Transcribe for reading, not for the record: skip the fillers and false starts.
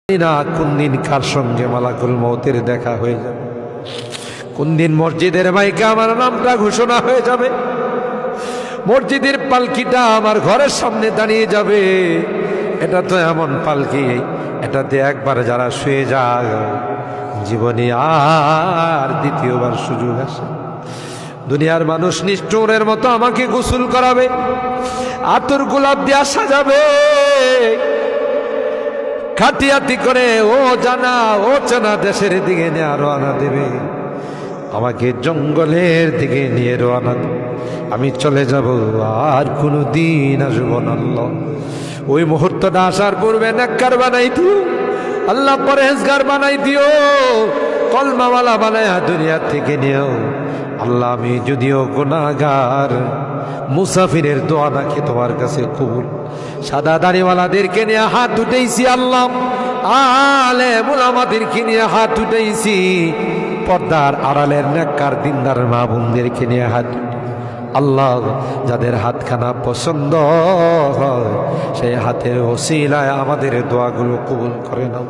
না কোন দিন কার সঙ্গে মালাকুল মউতের দেখা হয়ে যাবে, কোন দিন মসজিদের মাইকে আমার নামটা ঘোষণা হয়ে যাবে, মসজিদের পালকিটা আমার ঘরের সামনে দাঁড়িয়ে যাবে। এটা তো এমন পালকি, এটাতে একবার যারা শুয়ে যায় জীবনে আর দ্বিতীয়বার সুযোগ আসে। দুনিয়ার মানুষ নিষ্ঠুরের মতো আমাকে গোসল করাবে, আতর গোলাপ দিয়া সাজাবে, খাটিয়াতি করে ও জানা ও চেনা দেশের দিকে নিয়ে রওনা দেবে, আমাকে জঙ্গলের দিকে নিয়ে রওনা দেবে। আমি চলে যাব, আর কোনো দিন আসব না। আল্লাহ ওই মুহূর্তটা আসার পূর্বে নেককার বানাই দিও আল্লাহ, পরহেজগার বানাই দিও, কলমাওয়ালা বানায়া দুনিয়া থেকে নিও আল্লাহ। আমি যদিও গুনাহগার, মুসাফিরের দোয়া নাকি তোমার কাছে কবুল। সাদা দাড়িওয়ালাদেরকে নিয়ে হাত উঠেছি আল্লাহ, আলেম উলামাদেরকে নিয়ে হাত উঠেছি, পর্দার আড়ালের নেককার দিনদার মা বোনদেরকে নিয়ে হাত আল্লাহ। যাদের হাতখানা পছন্দ হয় সেই হাতের ওসিলায় আমাদের দোয়াগুলো কবুল করে নাও।